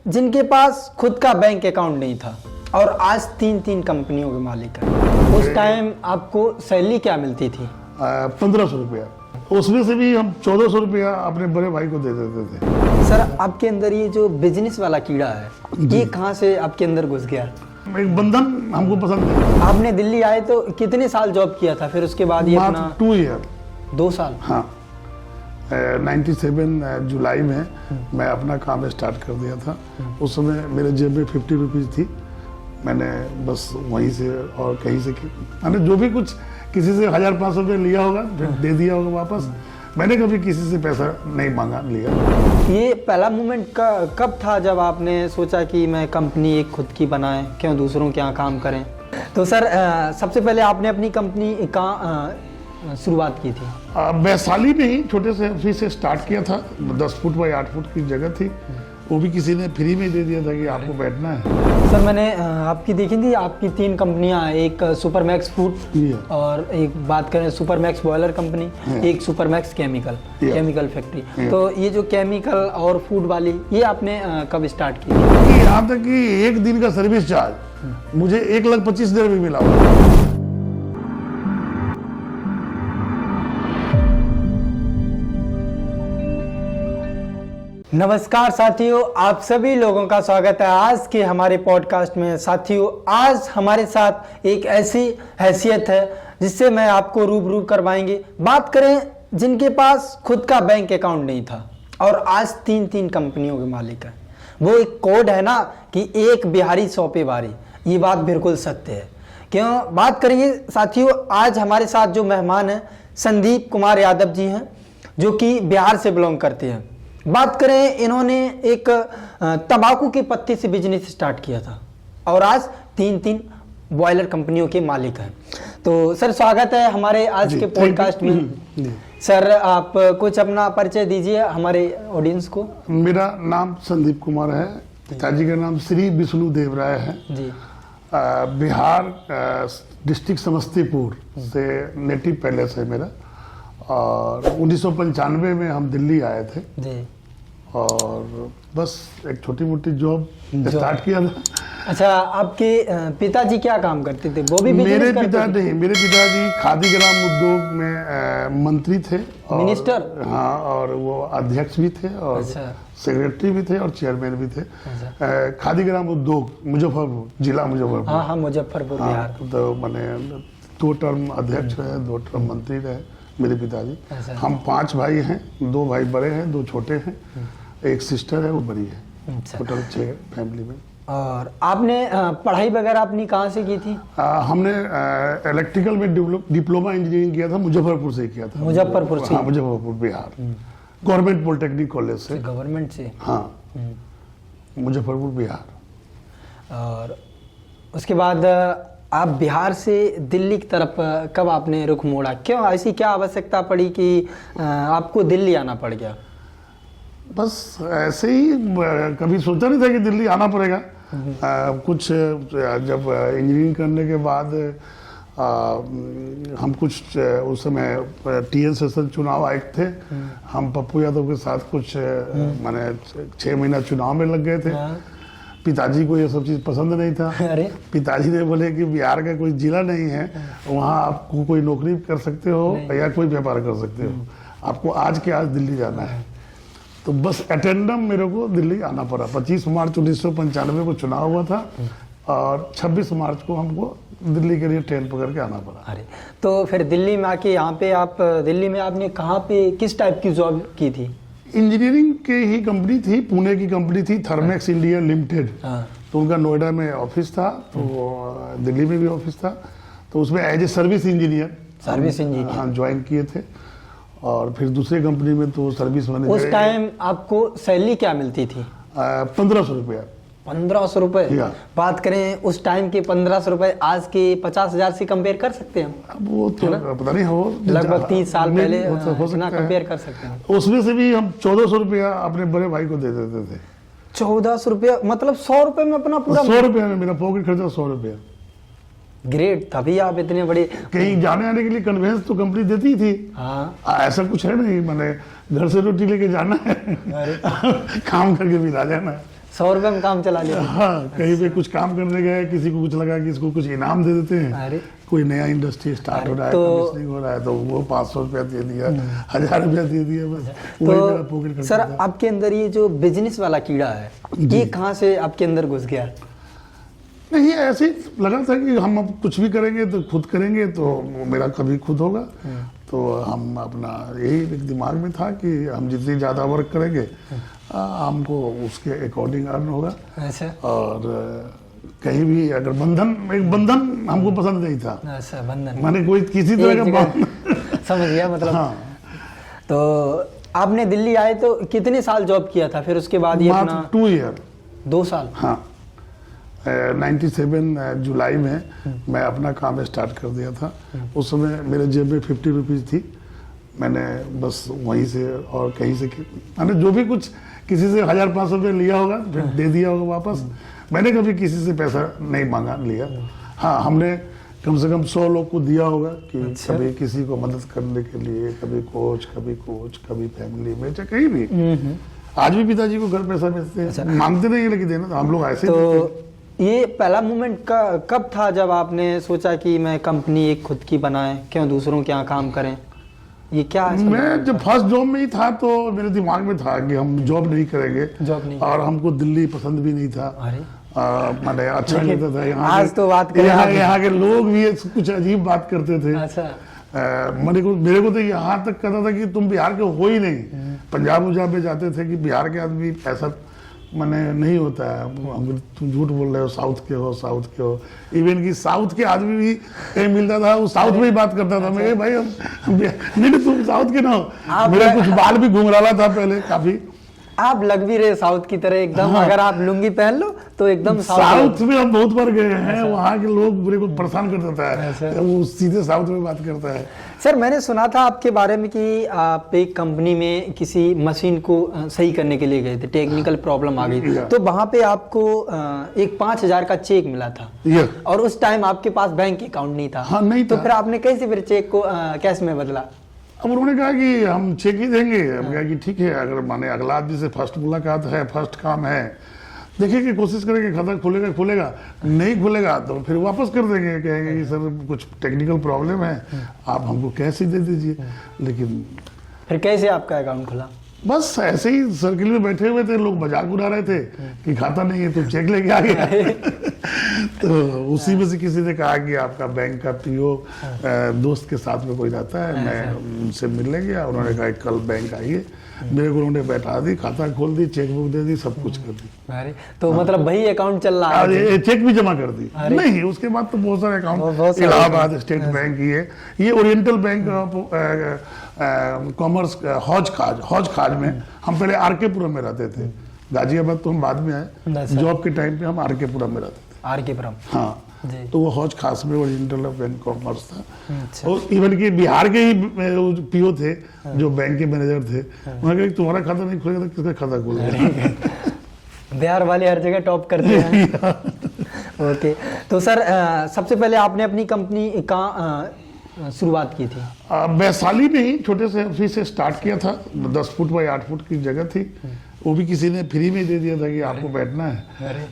जिनके पास खुद का बैंक अकाउंट नहीं था और आज 3 कंपनियों के मालिक हैं। उस टाइम आपको सैलरी क्या मिलती थी? 1500 रुपया। उसमें से भी हम 1400 रुपया अपने बड़े भाई को दे देते थे। सर, आपके अंदर ये जो बिजनेस वाला कीड़ा है, ये कहाँ से आपके अंदर घुस गया? एक बंधन हमको पसंद है। आपने दिल्ली आए तो कितने साल जॉब किया था, फिर उसके बाद ये अपना 2 ईयर 2 साल? हाँ, 97 जुलाई में मैं अपना काम स्टार्ट कर दिया था। उस समय मेरे जेब में 50 रुपीज़ थी। मैंने बस वहीं से और कहीं से मैंने जो भी कुछ किसी से 1500 रुपये लिया होगा फिर दे दिया होगा वापस। मैंने कभी किसी से पैसा नहीं मांगा लिया। ये पहला मोमेंट कब था जब आपने सोचा कि मैं कंपनी एक खुद की बनाएं, क्यों दूसरों के यहाँ काम करें? तो सर, सबसे पहले आपने अपनी कंपनी कहाँ शुरुआत की थी? वैशाली में ही छोटे से ऑफिस से स्टार्ट किया था। 10 फुट बाई 8 फुट की जगह थी। वो भी किसी ने फ्री में दे दिया था कि आपको बैठना है। सर, मैंने आपकी देखी थी, आपकी 3 कंपनियां, एक सुपरमैक्स फूड और एक बात करें सुपरमैक्स बॉयलर कंपनी, एक सुपरमैक्स केमिकल फैक्ट्री। तो ये जो केमिकल और फूड वाली, ये आपने कब स्टार्ट की? यहाँ तक कि एक दिन का सर्विस चार्ज मुझे 1,25,000 भी मिला हुआ। नमस्कार साथियों, आप सभी लोगों का स्वागत है आज के हमारे पॉडकास्ट में। साथियों, आज हमारे साथ एक ऐसी हैसियत है जिससे मैं आपको रूबरू करवाएंगे। बात करें जिनके पास खुद का बैंक अकाउंट नहीं था और आज 3 कंपनियों के मालिक हैं। वो एक कोड है ना कि एक बिहारी 100 पे भारी, ये बात बिल्कुल सत्य है। क्यों बात करेंगे साथियों, आज हमारे साथ जो मेहमान हैं संदीप कुमार यादव जी हैं, जो कि बिहार से बिलोंग करते हैं। बात करें, इन्होंने एक तंबाकू के पत्ते से बिजनेस स्टार्ट किया था और आज 3 बॉयलर कंपनियों के मालिक हैं। तो सर, स्वागत है हमारे आज के पॉडकास्ट में। सर, आप कुछ अपना परिचय दीजिए हमारे ऑडियंस को। मेरा नाम संदीप कुमार है। पिताजी का नाम श्री विष्णु देव राय है जी। बिहार डिस्ट्रिक्ट समस्तीपुर से नेटिव पैलेस है मेरा। और 1995 में हम दिल्ली आए थे जी। और बस एक छोटी मोटी जॉब स्टार्ट किया था। अच्छा, आपके पिताजी क्या काम करते थे? वो भी मेरे पिताजी खादी ग्राम उद्योग में मंत्री थे, मिनिस्टर। हाँ, और वो अध्यक्ष भी थे और सेक्रेटरी भी थे और चेयरमैन भी थे। खादी ग्राम उद्योग मुजफ्फरपुर, जिला मुजफ्फरपुर। हाँ, मुजफ्फरपुर बिहार। तो मैंने 2 टर्म अध्यक्ष रहे, 2 टर्म मंत्री रहे मेरे पिताजी। हम 5 भाई हैं, 2 भाई बड़े हैं, 2 छोटे हैं, एक सिस्टर है, वो बड़ी है। टोटल 6 फैमिली में। और आपने पढ़ाई वगैरह अपनी कहाँ से की थी? हमने इलेक्ट्रिकल में डिप्लोमा इंजीनियरिंग किया था, मुजफ्फरपुर से किया था। मुजफ्फरपुर से? हाँ, Muzaffarpur Bihar, government polytechnic college से। गवर्नमेंट से? हाँ, मुजफ्फरपुर बिहार। और उसके बाद आप बिहार से दिल्ली की तरफ कब आपने रुख मोड़ा? क्यों, ऐसी क्या आवश्यकता पड़ी कि आपको दिल्ली आना पड़ गया? बस ऐसे ही, कभी सोचा नहीं था कि दिल्ली आना पड़ेगा। कुछ जब इंजीनियरिंग करने के बाद हम कुछ उस समय TN सेशन चुनाव आयुक्त थे। हम पप्पू यादव के साथ कुछ माने 6 महीना चुनाव में लग गए थे। पिताजी को ये सब चीज़ पसंद नहीं था। अरे, पिताजी ने बोले कि बिहार का कोई जिला नहीं है, वहाँ आप कोई नौकरी कर सकते हो या कोई व्यापार कर सकते हो, आपको आज के आज दिल्ली जाना है। तो बस अटेंडम मेरे को दिल्ली आना पड़ा। 25 मार्च 1995 को चुनाव हुआ था और 26 मार्च को हमको दिल्ली के लिए ट्रेन पकड़ के आना पड़ा। अरे, तो फिर दिल्ली में आके यहाँ पे आप दिल्ली में आपने कहाँ पे किस टाइप की जॉब की थी? इंजीनियरिंग की ही कंपनी थी, पुणे की कंपनी थी, थर्मेक्स इंडिया लिमिटेड। तो उनका नोएडा में ऑफिस था, तो दिल्ली में भी ऑफिस था। तो उसमें एज ए सर्विस इंजीनियर हाँ ज्वाइन किए थे। और फिर दूसरी कंपनी में तो सर्विस मैनेजर। उस टाइम आपको सैलरी क्या मिलती थी? 1500 रुपया। 1500 रुपए? बात करें उस टाइम के 1500 रुपए आज के 50,000 से कंपेयर कर सकते हैं हम? वो तो पता नहीं हो, लगभग 30 साल पहले इतना कंपेयर कर सकते हैं। उसमें से भी हम 1400 रुपया अपने बड़े भाई को दे देते थे। 1400 रुपया मतलब 100 रुपए में अपना पूरा? 100 रुपया में मेरा पॉकेट खर्चा 100 रुपया। ग्रेट, तभी आप इतने बड़े। कहीं जाने आने के लिए कन्वेंस तो कंपनी देती थी। हाँ, ऐसा कुछ है नहीं, मैंने घर से रोटी लेके जाना है काम करके भी ला जाना है। 100 रुपए में काम चला लिया। हाँ, कहीं पे कुछ काम करने गए, किसी को कुछ लगा कि इसको कुछ इनाम दे देते हैं, अरे कोई नया इंडस्ट्री स्टार्ट हो रहा है, कमीशनिंग हो रहा है, तो वो 500 रुपया दे दिया, 1000 रुपया दे दिया, बस वही मेरा पॉकेट तो सर खर्चा था। आपके अंदर ये जो बिजनेस वाला कीड़ा है, ये कहाँ से आपके अंदर घुस गया? नहीं, ऐसे ही लगा था कि हम अब कुछ भी करेंगे तो खुद करेंगे, तो मेरा कभी खुद होगा। तो हम अपना यही एक दिमाग में था कि हम जितनी ज़्यादा वर्क करेंगे हमको उसके अकॉर्डिंग अर्न होगा। अच्छा और कहीं भी अगर एक बंधन हमको पसंद नहीं था। अच्छा, बंधन मैंने कोई किसी तरह का समझ गया मतलब। हाँ, तो आपने दिल्ली आए तो कितने साल जॉब किया था, फिर उसके बाद ये अपना 2 ईयर 2 साल? हाँ, 97 जुलाई में मैं अपना काम स्टार्ट कर दिया था। उस समय मेरे जेब में 50 रुपीज़ थी। मैंने बस वहीं से और कहीं से मैंने जो भी कुछ किसी से 1500 रुपये लिया होगा फिर दे दिया होगा वापस। मैंने कभी किसी से पैसा नहीं मांगा लिया। हाँ, हमने कम से कम 100 लोग को दिया होगा कि अच्छा। कभी किसी को मदद करने के लिए, कभी कोच, कभी फैमिली में, चाहे कहीं भी। आज भी पिताजी को घर पैसा भेजते हैं, मांगते नहीं लेकिन देना तो हम लोग ऐसे तो देते हैं। ये पहला मोमेंट कब था जब आपने सोचा कि मैं कंपनी एक खुद की बनाए, क्यों दूसरों के यहाँ काम करें? ये क्या है? मैं जब फर्स्ट जॉब में ही था तो मेरे दिमाग में था कि हम जॉब नहीं करेंगे, जॉब नहीं। और हमको दिल्ली पसंद भी नहीं था। अरे मैंने अच्छा नहीं लगता था यहाँ आज तो बात करें यहाँ के लोग भी कुछ अजीब बात करते थे। अच्छा, मेरे को तो यहाँ तक कहता था कि तुम बिहार के हो ही नहीं। पंजाब उजाब में जाते थे कि बिहार के आदमी ऐसा मैंने नहीं होता है, तुम झूठ बोल रहे हो, साउथ के हो। इवन कि साउथ के आदमी भी कहीं मिलता था, वो साउथ में ही बात करता था। मैं भाई नहीं तुम साउथ के ना हो। मेरा कुछ बाल भी घुंघराला था पहले काफी। आप लग भी रहे साउथ की तरह एकदम। हाँ। अगर आप लुंगी पहन लो तो एकदम साउथ में हम बहुत बार गए हैं। वहाँ के लोग मेरे को परेशान कर देता है, वो सीधे साउथ में बात करता है। सर मैंने सुना था आपके बारे में कि आप एक कंपनी में किसी मशीन को सही करने के लिए गए थे, टेक्निकल प्रॉब्लम आ गई थी, तो वहाँ पे आपको एक 5000 का चेक मिला था, और उस टाइम आपके पास बैंक अकाउंट नहीं था। हाँ, नहीं तो था। फिर आपने कैसे फिर चेक को कैश में बदला? अब उन्होंने कहा कि हम चेक ही देंगे। हम कहा कि ठीक है, अगर माने अगला आदमी से फर्स्ट मुलाकात है, फर्स्ट काम है, देखिए कि कोशिश करेंगे खाता खुलेगा, नहीं खुलेगा तो फिर वापस कर देंगे। कहेंगे कि सर कुछ टेक्निकल प्रॉब्लम है, आप हमको कैश ही दे दीजिए। लेकिन फिर कैसे आपका अकाउंट खुला? बस ऐसे ही सर्किल में बैठे हुए थे, लोग मजाक उड़ा रहे थे कि खाता नहीं है, तुम चेक लेके आ गया। तो उसी में से किसी ने कहा कि आपका बैंक का पीओ दोस्त के साथ में कोई रहता है, मैं उनसे मिलने गया। उन्होंने कहा कल बैंक आइए। मेरे को उन्होंने बैठा दी, खाता खोल दी, चेक बुक दे दी, सब कुछ कर दी। अरे तो मतलब वही अकाउंट चल रहा है? चेक भी जमा कर दी। नहीं, उसके बाद तो बहुत सारे अकाउंट, इलाहाबाद स्टेट बैंक, ये ओरिएंटल बैंक कॉमर्स, हौज खाज में। हम पहले आरकेपुरम में रहते थे, गाजियाबाद तो हम बाद में आए। जॉब के टाइम पे हम आरकेपुरम में रहते थे। आरकेपुरम, हाँ। तो वो हौज खास में ओरिएंटल बैंक कॉमर्स था। और इवन कि बिहार के ही पीओ थे जो बैंक के मैनेजर थे। उन्होंने कहा तुम्हारा खाता नहीं खुलेगा तो किसका खाता खुलेगा? बिहार वाले हर जगह टॉप करते हैं। ओके, तो सर सबसे पहले आपने अपनी कंपनी का शुरुआत की थी? वैशाली में ही छोटे से ऑफिस से स्टार्ट किया था। 10 फुट बाई 8 फुट की जगह थी। वो भी किसी ने फ्री में दे दिया था कि आपको बैठना है।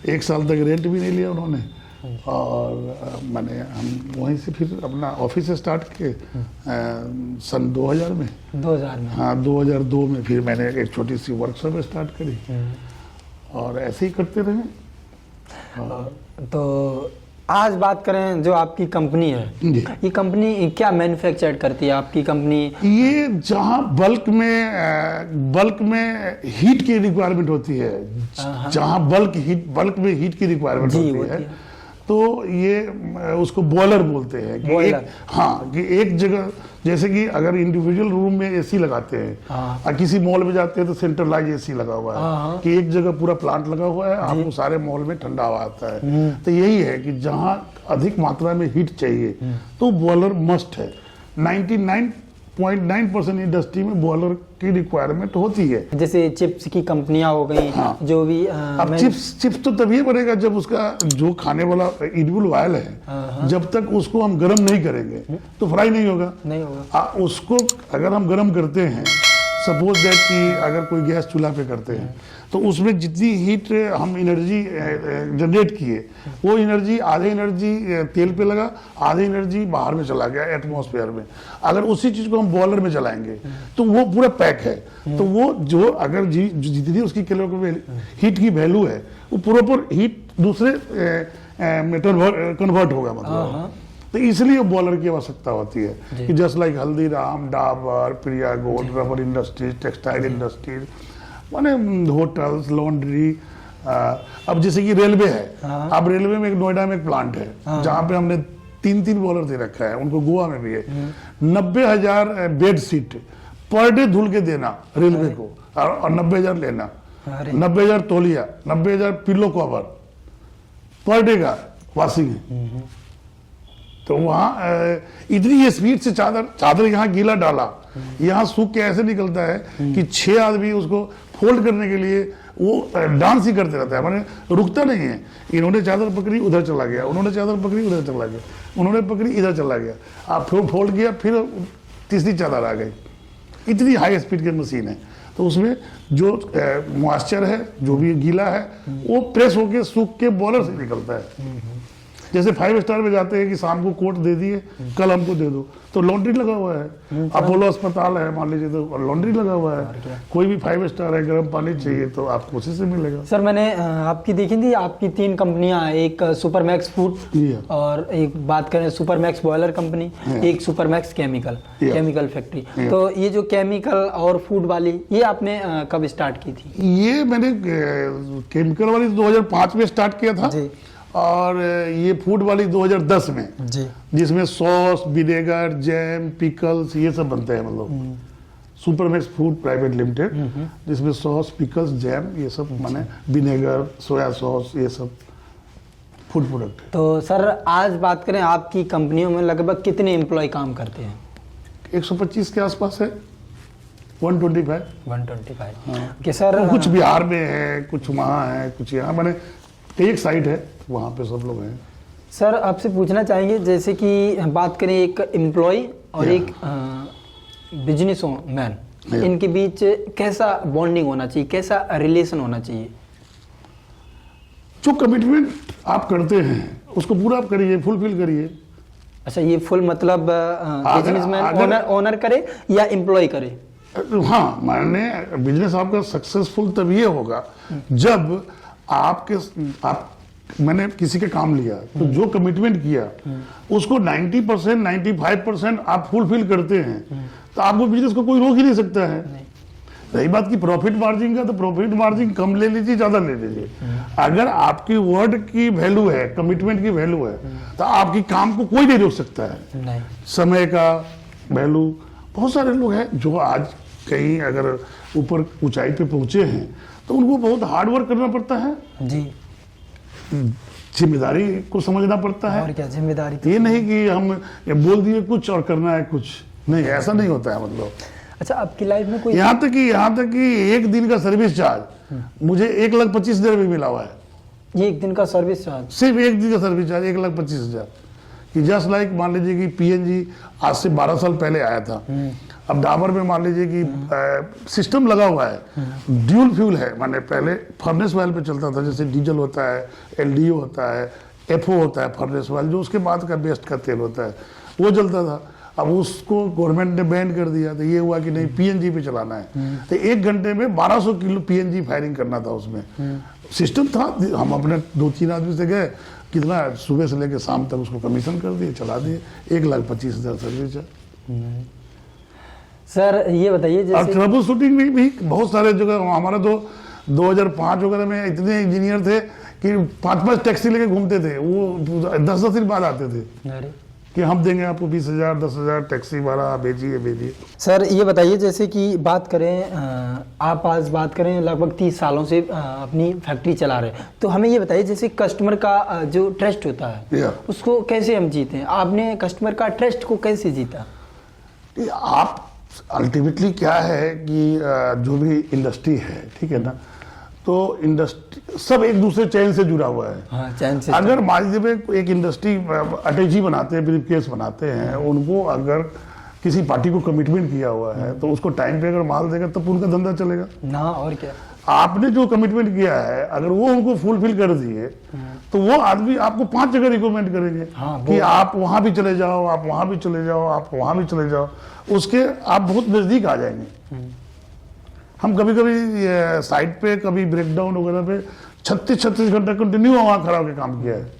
1 साल तक रेंट भी नहीं लिया उन्होंने। और मैंने हम वहीं से फिर अपना ऑफिस स्टार्ट किए सन 2000 में। 2000 में? हाँ, 2002 में फिर मैंने एक छोटी सी वर्कशॉप स्टार्ट करी, और ऐसे ही करते रहे। तो आज बात करें जो आपकी कंपनी है, ये कंपनी क्या मैन्युफैक्चर करती है आपकी कंपनी? ये जहाँ बल्क में हीट की रिक्वायरमेंट होती है, जहाँ बल्क में हीट की रिक्वायरमेंट होती है, तो ये उसको बॉयलर बोलते हैं कि हाँ, कि एक जगह, जैसे कि अगर इंडिविजुअल रूम में एसी लगाते हैं और किसी मॉल में जाते हैं तो सेंट्रलाइज एसी लगा हुआ है कि एक जगह पूरा प्लांट लगा हुआ है, आपको सारे मॉल में ठंडा हवा आता है। तो यही है कि जहाँ अधिक मात्रा में हीट चाहिए तो बॉयलर मस्ट है। 99.9% इंडस्ट्री में बॉयलर की रिक्वायरमेंट होती है। जैसे चिप्स की कंपनियां हो गई, जो भी अब चिप्स तो तभी बनेगा जब उसका जो खाने वाला एडिबल ऑयल है, जब तक उसको हम गर्म नहीं करेंगे तो फ्राई नहीं होगा। नहीं होगा। उसको अगर हम गर्म करते हैं सपोज दैट कि अगर कोई गैस चूल्हा पे करते हैं तो उसमें जितनी हीट हम एनर्जी जनरेट किए, वो एनर्जी आधे एनर्जी तेल पे लगा, आधे एनर्जी बाहर में चला गया एटमॉस्फेयर में। अगर उसी चीज को हम बॉयलर में चलाएंगे तो वो पूरा पैक है, तो वो जो अगर जितनी उसकी हीट की वैल्यू है वो प्रॉपर हीट दूसरे में कन्वर्ट होगा, मतलब तो इसलिए बॉयलर की आवश्यकता होती है कि just like Haldiram, Dabur, Priya gold, rubber industries, textile industries, माने होटल्स, लॉन्ड्री। अब जैसे कि रेलवे है, अब रेलवे में एक नोएडा में एक प्लांट है जहाँ पे हमने 3 बॉयलर दे रखा है, उनको गोवा में भी है। 90,000 बेड सीट पर डे धुल के देना रेलवे को, और 90,000 लेना, 90,000 तौलिया, 90,000 पिलो कवर पर डे का वॉशिंग है। तो वहाँ इतनी ये स्पीड से चादर यहाँ गीला डाला, यहाँ सूख के ऐसे निकलता है कि 6 आदमी उसको फोल्ड करने के लिए वो डांस ही करते रहता है, माने रुकता नहीं है। इन्होंने चादर पकड़ी उधर चला गया, उन्होंने चादर पकड़ी उधर चला गया, उन्होंने पकड़ी इधर चला गया, आप फिर फोल्ड किया, फिर तीसरी चादर आ गई। इतनी हाई स्पीड की मशीन है, तो उसमें जो मॉइस्चर है, जो भी गीला है, वो प्रेस होके सूख के बॉयलर से निकलता है। जैसे 5 स्टार में जाते हैं कि शाम को कोट दे दिए, कल हमको दे दो, तो लॉन्ड्री लगा हुआ है। अपोलो अस्पताल है मान लीजिए, तो लॉन्ड्री लगा हुआ है। कोई भी 5 स्टार है, गर्म पानी चाहिए तो आपको उसी से मिलेगा। सर मैंने आपकी देखी थी, आपकी 3 कंपनियां, एक सुपरमैक्स फूड, और एक बात करें सुपरमैक्स बॉयलर कंपनी, एक सुपरमैक्स केमिकल फैक्ट्री। तो ये जो केमिकल और फूड वाली, ये आपने कब स्टार्ट की थी? ये मैंने केमिकल वाली 2005 में स्टार्ट किया था जी। और ये फूड वाली 2010 में जी, जिसमें सॉस, विनेगर, जैम, पिकल्स ये सब बनते हैं, मतलब सुपरमैक्स फूड प्राइवेट लिमिटेड, जिसमें सॉस, पिकल्स, जैम ये सब, माने विनेगर, सोया सॉस, ये सब फूड प्रोडक्ट है। तो सर आज बात करें, आपकी कंपनियों में लगभग कितने एम्प्लॉय काम करते हैं? 125 के आसपास है, 125। हाँ। कि सर कुछ बिहार में है, कुछ वहाँ है, कुछ यहाँ, माने एक साइट है वहाँ पे सब लोग हैं। सर आपसे पूछना चाहेंगे, जैसे कि बात करें एक एम्प्लॉय और एक बिजनेसमैन, इनके बीच कैसा बॉन्डिंग होना चाहिए, कैसा रिलेशन होना चाहिए? जो कमिटमेंट आप करते हैं उसको पूरा आप करिए, फुलफिल करिए। अच्छा, ये फुल मतलब बिजनेसमैन ओनर करे या एम्प्लॉय करे? हाँ, माने बिजनेस आपका सक्सेसफुल तभी होगा जब मैंने किसी के काम लिया, तो जो कमिटमेंट किया उसको 90%, 95% आप फुलफिल करते हैं, तो आपको बिजनेस को कोई रोक ही नहीं सकता है। रही बात की प्रॉफिट मार्जिन का, तो प्रॉफिट मार्जिन कम ले लीजिए, ज्यादा ले लीजिए। अगर आपकी वर्ड की वैल्यू है, कमिटमेंट की वैल्यू है, तो आपकी काम को कोई नहीं रोक सकता है। नहीं। समय का वैल्यू, बहुत सारे लोग हैं जो आज कहीं अगर ऊपर ऊंचाई पे पहुंचे हैं, तो उनको बहुत हार्ड वर्क करना पड़ता है जी, जिम्मेदारी को समझना पड़ता है। और क्या जिम्मेदारी, ये नहीं कि हम बोल दिए कुछ और करना है कुछ, नहीं, ऐसा नहीं होता है। मतलब अच्छा, आपकी लाइफ में कोई यहाँ तक कि एक दिन का सर्विस चार्ज मुझे 1,25,000 में मिला हुआ है। ये एक दिन का सर्विस चार्ज, सिर्फ एक दिन का सर्विस चार्ज 1,25,000। कि जस्ट लाइक मान लीजिए कि पीएनजी आज से 12 साल पहले आया था, अब डाबर में मान लीजिए कि सिस्टम लगा हुआ है, ड्यूल फ्यूल है, माने पहले फर्नेस ऑयल पे चलता था, जैसे डीजल होता है, एलडीओ होता है, एफओ होता है, फर्नेस ऑयल जो उसके बाद का बेस्ट का तेल होता है, वो चलता था। अब उसको गवर्नमेंट ने बैन कर दिया, तो ये हुआ कि नहीं, पीएनजी पे चलाना है। तो 1 घंटे में 1200 किलो पीएनजी फायरिंग करना था, उसमें सिस्टम था। हम अपने 2-3 आदमी से गए, कितना सुबह से लेकर शाम तक उसको कमीशन कर दिए, चला दिए, 1,25,000 सर्विस है। सर ये बताइए, जैसे ट्रबल शूटिंग में भी बहुत सारे जगह, हमारा तो 2005 वगैरह में इतने इंजीनियर थे कि 5-5 टैक्सी लेके घूमते थे, वो 10-10 दिन बाद आते थे कि हम देंगे आपको 20,000, 10,000, टैक्सी भाड़ा भेजिए। सर ये बताइए, जैसे कि बात करें, आप आज बात करें लगभग 30 सालों से अपनी फैक्ट्री चला रहे हैं, तो हमें ये बताइए, जैसे कस्टमर का जो ट्रस्ट होता है उसको कैसे हम जीते हैं? आपने कस्टमर का ट्रस्ट को कैसे जीता? आप अल्टीमेटली क्या है कि जो भी इंडस्ट्री है, ठीक है ना, तो इंडस्ट्री सब एक दूसरे चैन से जुड़ा हुआ है। हाँ, चैन से। अगर मान लीजिए एक इंडस्ट्री अटैची बनाते हैं, ब्रीफकेस बनाते हैं, उनको अगर किसी पार्टी को कमिटमेंट किया हुआ है तो उसको टाइम पे अगर माल देगा तब उनका धंधा चलेगा ना, और क्या। आपने जो कमिटमेंट किया है अगर वो उनको फुलफिल कर दिए तो वो आदमी आपको 5 जगह रिकमेंड करेंगे कि आप वहां भी चले जाओ, आप वहां भी चले जाओ, आप वहां भी चले जाओ, उसके आप बहुत नजदीक आ जाएंगे। हम कभी कभी साइट पे कभी ब्रेकडाउन वगैरह पे 36 घंटा कंटिन्यू वहां खड़ा होकर काम किया है।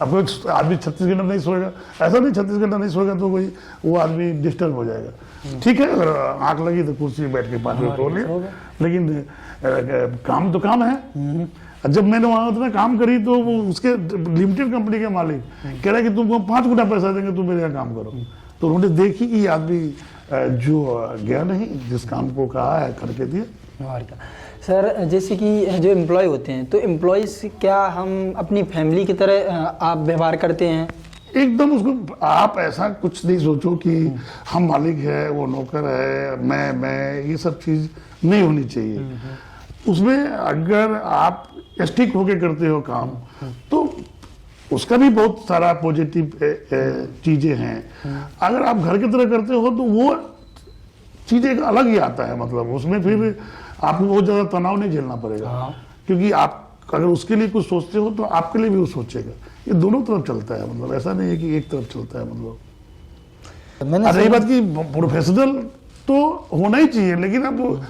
अब कोई आदमी 36 घंटा नहीं सोएगा, ऐसा नहीं 36 घंटा नहीं सोएगा तो कोई वो आदमी डिस्टर्ब हो जाएगा। ठीक है, अगर आंख लगी तो कुर्सी में बैठ के 5 मिनट सो लिया, लेकिन काम तो काम है। जब मैंने वहां उतना काम करी तो वो उसके लिमिटेड कंपनी के मालिक कह रहे कि तुमको 5 गुना पैसा देंगे, तुम मेरे यहाँ काम करो। तो उन्होंने देखी कि आदमी जो गया नहीं, जिस काम को कहा है करके दिया। और क्या सर, जैसे कि जो एम्प्लॉय होते हैं तो एम्प्लॉय से क्या हम अपनी फैमिली की तरह आप व्यवहार करते हैं? एकदम उसको आप ऐसा कुछ नहीं सोचो कि हम मालिक है, वो नौकर है, मैं ये सब चीज नहीं होनी चाहिए। उसमें अगर आप स्टिक होके करते हो काम तो उसका भी बहुत सारा पॉजिटिव चीजें हैं। अगर आप घर की तरह करते हो तो वो चीजें अलग ही आता है, मतलब उसमें फिर आपको बहुत ज्यादा तनाव नहीं झेलना पड़ेगा। क्योंकि आप अगर उसके लिए कुछ सोचते हो तो आपके लिए भी वो सोचेगा। ये दोनों तरफ चलता है, मतलब ऐसा नहीं है कि एक तरफ चलता है। मतलब रही बात की प्रोफेशनल तो होना ही चाहिए, लेकिन अब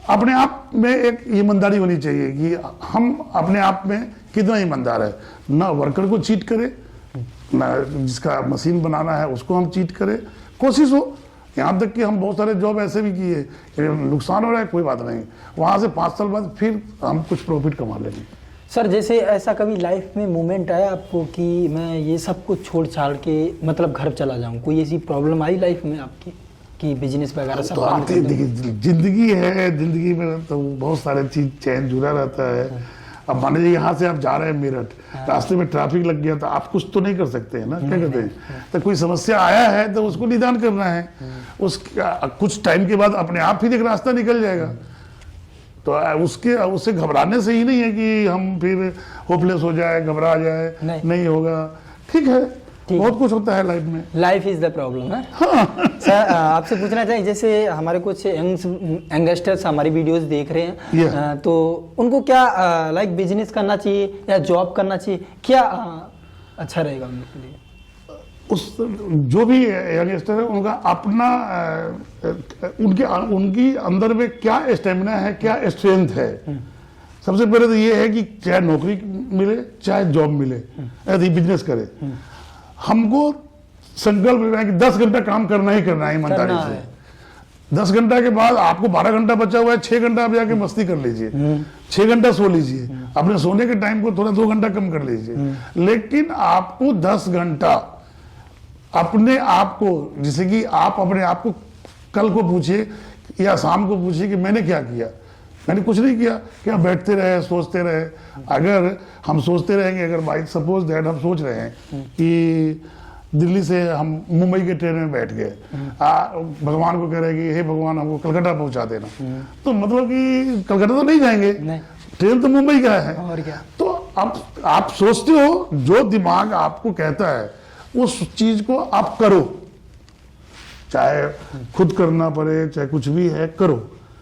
अपने आप में एक ईमानदारी होनी चाहिए कि हम अपने आप में कितना ईमानदार है। ना वर्कर को चीट करे, ना जिसका मशीन बनाना है उसको हम चीट करें। कोशिश हो, यहाँ तक कि हम बहुत सारे जॉब ऐसे भी किए, नुकसान हो रहा है कोई बात नहीं, वहाँ से 5 साल बाद फिर हम कुछ प्रॉफिट कमा लेंगे। सर जैसे ऐसा कभी लाइफ में मोमेंट आया आपको कि मैं ये सब कुछ छोड़ छाड़ के मतलब घर चला जाऊँ? कोई ऐसी प्रॉब्लम आई लाइफ में आपकी कि बिजनेस वगैरह सब? तो आती जिंदगी है, जिंदगी में तो बहुत सारे चीज चैन जुड़ा रहता है। अब मान लीजिए यहाँ से आप जा रहे हैं मेरठ, रास्ते में ट्रैफिक लग गया तो आप कुछ तो नहीं कर सकते हैं ना, क्या कहते हैं, तो कोई समस्या आया है तो उसको निदान करना है। उसका कुछ टाइम के बाद अपने आप ही एक रास्ता निकल जाएगा। तो उससे घबराने से ही नहीं है कि हम फिर होपलेस हो जाए, घबरा जाए, नहीं होगा। ठीक है, बहुत कुछ होता है लाइफ में। लाइफ इज द प्रॉब्लम है। हाँ। सर आपसे पूछना चाहिए, जैसे हमारे कुछ यंगस्टर्स हमारी वीडियोस देख रहे हैं, तो उनको क्या लाइक बिजनेस करना चाहिए या जॉब करना चाहिए, क्या अच्छा रहेगा उनके लिए? उस जो भी यंगस्टर है उनका अपना उनकी अंदर में क्या स्टेमिना है, क्या स्ट्रेंथ है। सबसे पहले तो ये है कि चाहे नौकरी मिले चाहे जॉब मिले, यदि बिजनेस करे, हमको संकल्प है कि 10 घंटा काम करना ही करना है ईमानदारी से। 10 घंटा के बाद आपको 12 घंटा बचा हुआ है, 6 घंटा आप जाके मस्ती कर लीजिए, 6 घंटा सो लीजिए, अपने सोने के टाइम को थोड़ा 2 घंटा कम कर लीजिए, लेकिन आपको 10 घंटा अपने आप को, जैसे कि आप अपने आप को कल को पूछिए या शाम को पूछिए कि मैंने क्या किया। मैंने कुछ नहीं किया, क्या बैठते रहे, सोचते रहे। अगर हम सोचते रहेंगे, अगर बाई सपोज दैट हम सोच रहे हैं कि दिल्ली से हम मुंबई के ट्रेन में बैठ गए, भगवान को कह रहे हैं कि हे भगवान हमको कलकत्ता पहुंचा देना, तो मतलब कि कलकत्ता तो नहीं जाएंगे, ट्रेन तो मुंबई का है। और क्या? तो अब आप सोचते हो, जो दिमाग आपको कहता है उस चीज को आप करो, चाहे खुद करना पड़े चाहे कुछ भी है, करो।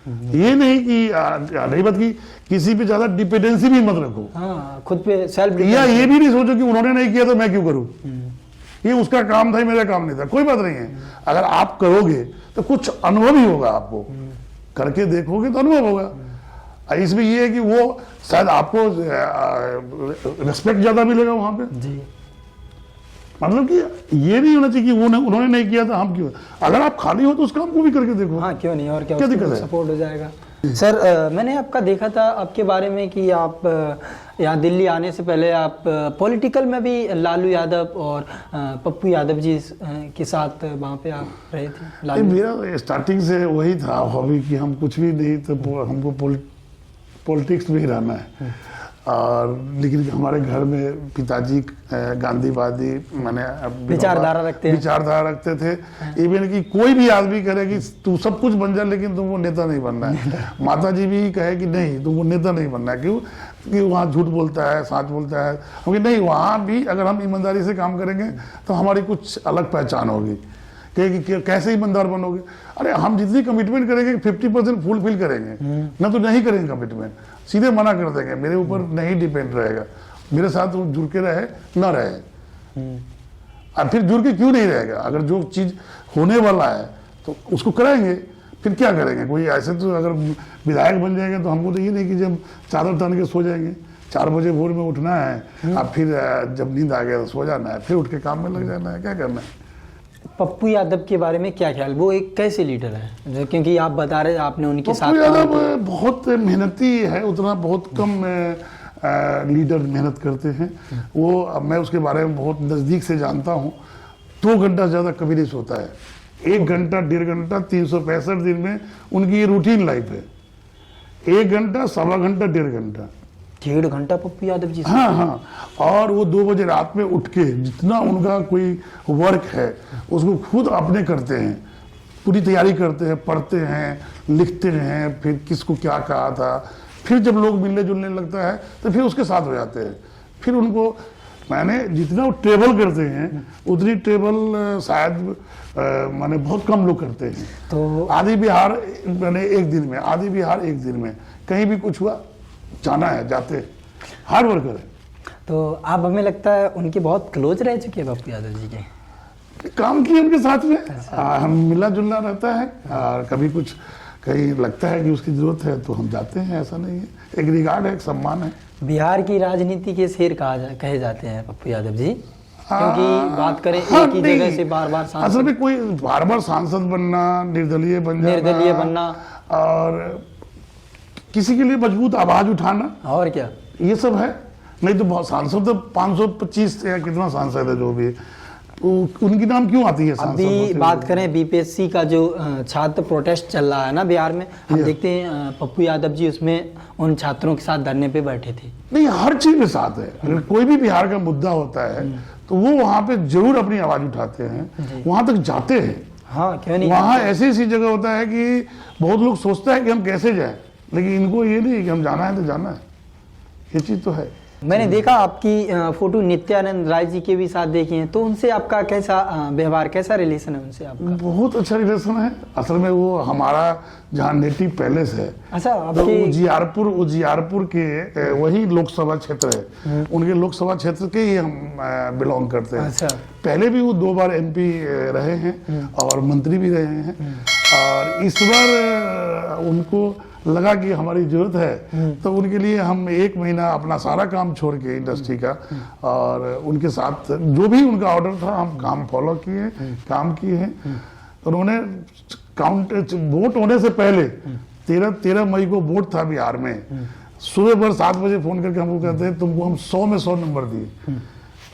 ये नहीं कि रही बात की किसी पे ज्यादा डिपेंडेंसी भी मत रखो। हाँ, खुद पे सेल्फ, या ये भी नहीं सोचो कि उन्होंने नहीं किया तो मैं क्यों करूं, ये उसका काम था, मेरा काम नहीं था। कोई बात नहीं है, अगर आप करोगे तो कुछ अनुभव ही होगा, आपको करके देखोगे तो अनुभव होगा। इसमें ये है कि वो शायद आपको रिस्पेक्ट ज्यादा मिलेगा वहां पे जी। मतलब कि ये नहीं होना चाहिए कि उन्होंने नहीं किया था हम क्यों। अगर आप खाली हो तो उस काम को भी करके देखो। हाँ, क्यों नहीं, और क्या दिक्कत है, सपोर्ट हो जाएगा। सर मैंने आपका देखा था आपके बारे में कि आप यहाँ दिल्ली आने से पहले आप पॉलिटिकल में भी लालू यादव और पप्पू यादव जी के साथ वहाँ पे आप रहे थे। मेरा स्टार्टिंग से वही था हॉबी कि हम कुछ भी नहीं तो हमको पॉलिटिक्स में ही रहना है। और लेकिन हमारे घर में पिताजी गांधीवादी मैंने विचारधारा रखते थे। इवन कि कोई भी आदमी करे कि तू सब कुछ बन जा लेकिन तुमको नेता नहीं बनना है। माता जी भी कहे कि नहीं तुमको नेता नहीं बनना है। क्यों? कि वहाँ झूठ बोलता है, सच बोलता है। क्योंकि नहीं, वहाँ भी अगर हम ईमानदारी से काम करेंगे तो हमारी कुछ अलग पहचान होगी। कहेगी कि कैसे ईमानदार बनोगे? अरे हम जितनी कमिटमेंट करेंगे 50% फुलफिल करेंगे, ना तो नहीं करेंगे कमिटमेंट, सीधे मना कर देंगे, मेरे ऊपर नहीं डिपेंड रहेगा, मेरे साथ वो जुड़ के रहे ना रहे। अब फिर जुड़ के क्यों नहीं रहेगा? अगर जो चीज होने वाला है तो उसको कराएंगे, फिर क्या करेंगे? कोई ऐसे तो अगर विधायक बन जाएंगे तो हमको तो ये नहीं कि जब चादर तान के सो जाएंगे, 4 बजे भोर में उठना है, अब फिर जब नींद आ गया तो सो जाना है, फिर उठ के काम में लग जाना है, क्या करना है। पप्पू यादव के बारे में क्या ख्याल, वो एक कैसे लीडर है? जो क्योंकि आप बता रहे आपने उनके साथ पप्पू यादव बहुत मेहनती है, उतना बहुत कम लीडर मेहनत करते हैं वो। अब मैं उसके बारे में बहुत नज़दीक से जानता हूँ। 2 घंटा ज़्यादा कभी नहीं सोता है, 1 घंटा 1.5 घंटा 365 दिन में उनकी ये रूटीन लाइफ है। 1 घंटा, 1.25 घंटा, 1.5 घंटा, 1.5 घंटा पप्पू यादव जी। हाँ हाँ। और वो 2 बजे रात में उठ के जितना उनका कोई वर्क है उसको खुद अपने करते हैं, पूरी तैयारी करते हैं, पढ़ते हैं, लिखते हैं, फिर किसको क्या कहा था, फिर जब लोग मिलने जुलने लगता है तो फिर उसके साथ हो जाते हैं। फिर उनको मैंने जितना वो ट्रेवल करते हैं उतनी ट्रेवल शायद माने बहुत कम लोग करते हैं। तो आधी बिहार मैंने 1 दिन में, आधी बिहार 1 दिन में, कहीं भी कुछ हुआ जाना है, जाते, हार्ड वर्कर है। तो आप, हमें लगता है उनके बहुत क्लोज रह चुके हैं पप्पू यादव जी के। काम किए उनके साथ में, हम मिला जुलना रहता है, और कभी कुछ कहीं लगता है कि उसकी जरूरत है तो हम जाते हैं, ऐसा नहीं है। एक रिगार्ड है, एक सम्मान है। बिहार की राजनीति के शेर कहे जाते हैं पप्पू यादव जी, क्योंकि बात करें हाँ, एक ही जगह से बार बार असल में कोई बार बार सांसद बनना, निर्दलीय बनना और किसी के लिए मजबूत आवाज उठाना, और क्या, ये सब है। नहीं तो बहुत सांसद तो 525 या कितना सांसद है जो भी, उनकी नाम क्यों आती है सांसद? अभी बात करें बीपीएससी का जो छात्र प्रोटेस्ट चल रहा है ना बिहार में, हम देखते हैं पप्पू यादव जी उसमें उन छात्रों के साथ धरने पे बैठे थे। नहीं, हर चीज में साथ है। अगर कोई भी बिहार का मुद्दा होता है तो वो वहां पे जरूर अपनी आवाज उठाते हैं, वहां तक जाते हैं। हाँ, क्यों नहीं। वहां ऐसी जगह होता है कि बहुत लोग सोचते हैं कि हम कैसे जाएं, लेकिन इनको ये नहीं कि हम जाना है तो जाना है, ये चीज तो है। मैंने देखा आपकी फोटो नित्यानंद राय जी के भी साथ देखी है, तो उनसे आपका कैसा व्यवहार, कैसा रिलेशन है उनसे आपका? बहुत अच्छा रिलेशन है। असल में वो हमारा जहाँ नेटिव पैलेस है, अच्छा, तो उजियारपुर के वही लोकसभा क्षेत्र है, उनके लोकसभा क्षेत्र के ही हम बिलोंग करते हैं। अच्छा। पहले भी वो 2 बार MP रहे हैं और मंत्री भी रहे हैं, और इस बार उनको लगा कि हमारी जरूरत है तो उनके लिए हम 1 महीना अपना सारा काम छोड़ के इंडस्ट्री का, और उनके साथ जो भी उनका ऑर्डर था हम काम फॉलो किए, काम किए हैं। उन्होंने वोट होने से पहले 13 मई को वोट था बिहार में, सुबह भर 7 बजे फोन करके हमको कहते हैं तुमको हम 100 में 100 नंबर दिए।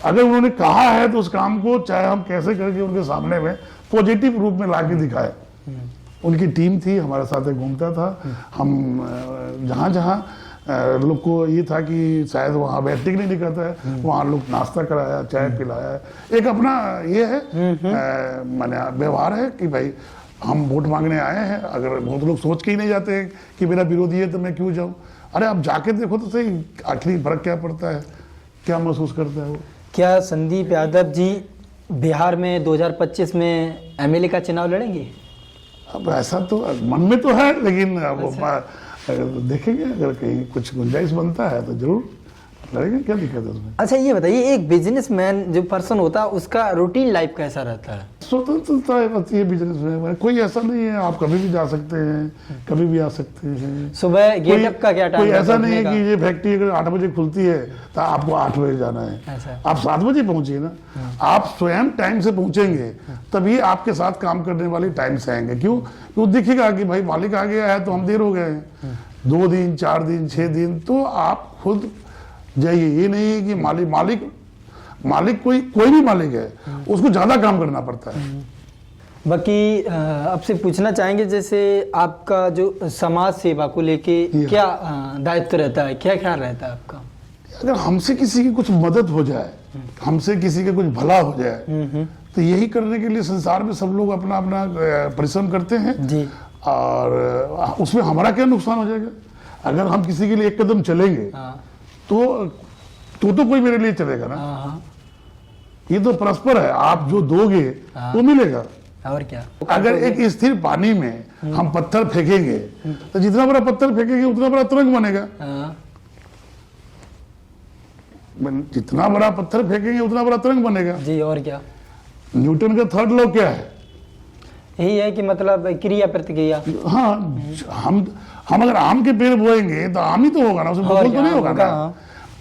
अगर उन्होंने कहा है तो उस काम को चाहे हम कैसे करके उनके सामने में पॉजिटिव रूप में ला के दिखाए। उनकी टीम थी, हमारे साथ घूमता था, हम जहाँ लोग को ये था कि शायद वहाँ बैठने नहीं करता है, वहाँ लोग नाश्ता कराया, चाय पिलाया। एक अपना ये है माने व्यवहार है कि भाई हम वोट मांगने आए हैं। अगर बहुत लोग सोच के ही नहीं जाते हैं कि मेरा विरोधी है तो मैं क्यों जाऊँ, अरे आप जाके देखो तो सही आखिरी फर्क क्या पड़ता है, क्या महसूस करता है वो। क्या संदीप यादव जी बिहार में 2025 में MLA का चुनाव लड़ेंगे? अब ऐसा तो मन में तो है, लेकिन वो देखेंगे, अगर कहीं कुछ गुंजाइश बनता है तो जरूर लड़ेंगे, क्या दिक्कत है उसमें। अच्छा, ये बताइए, एक बिजनेसमैन जो पर्सन होता है उसका रूटीन लाइफ कैसा रहता है? स्वतंत्रता होती है बिजनेस में, कोई ऐसा नहीं है, आप कभी भी जा सकते हैं, कभी भी आ सकते हैं। सुबह गेटअप का क्या टाइम? कोई ऐसा नहीं है कि ये फैक्ट्री अगर 8 बजे खुलती है तो आपको 8 बजे जाना है। आप 7 बजे पहुंचिए ना, आप स्वयं टाइम से पहुंचेंगे तभी आपके साथ काम करने वाले टाइम से आएंगे। क्यों दिखेगा कि भाई मालिक आ गया है तो हम देर हो गए हैं, 2 दिन 4 दिन 6 दिन, तो आप खुद जाइए। ये नहीं है कि मालिक कोई भी मालिक है, उसको ज्यादा काम करना पड़ता है। बाकी आपसे पूछना चाहेंगे, जैसे आपका जो समाज सेवा को लेके क्या दायित्व रहता है, क्या ख्याल रहता है आपका? अगर हमसे किसी की कुछ मदद हो जाए, हमसे किसी का कुछ भला हो जाए, तो यही करने के लिए संसार में सब लोग अपना अपना परिश्रम करते हैं जी। और उसमें हमारा क्या नुकसान हो जाएगा? अगर हम किसी के लिए 1 कदम चलेंगे तो कोई मेरे लिए चलेगा ना। ये तो परस्पर है, आप जो दोगे वो मिलेगा। और क्या। अगर एक स्थिर पानी में हम पत्थर फेंकेंगे तो जितना बड़ा पत्थर फेंकेंगे उतना बड़ा तरंग बनेगा। हाँ, जितना बड़ा पत्थर फेंकेंगे उतना बड़ा तरंग बनेगा। जी, और क्या। न्यूटन का थर्ड लॉ क्या है? यही है कि मतलब क्रिया प्रतिक्रिया। हाँ, हम अगर आम के पेड़ बोएंगे तो आम ही तो होगा ना, उसमें और बबूल तो क्या नहीं होगा होगा, ना। हाँ।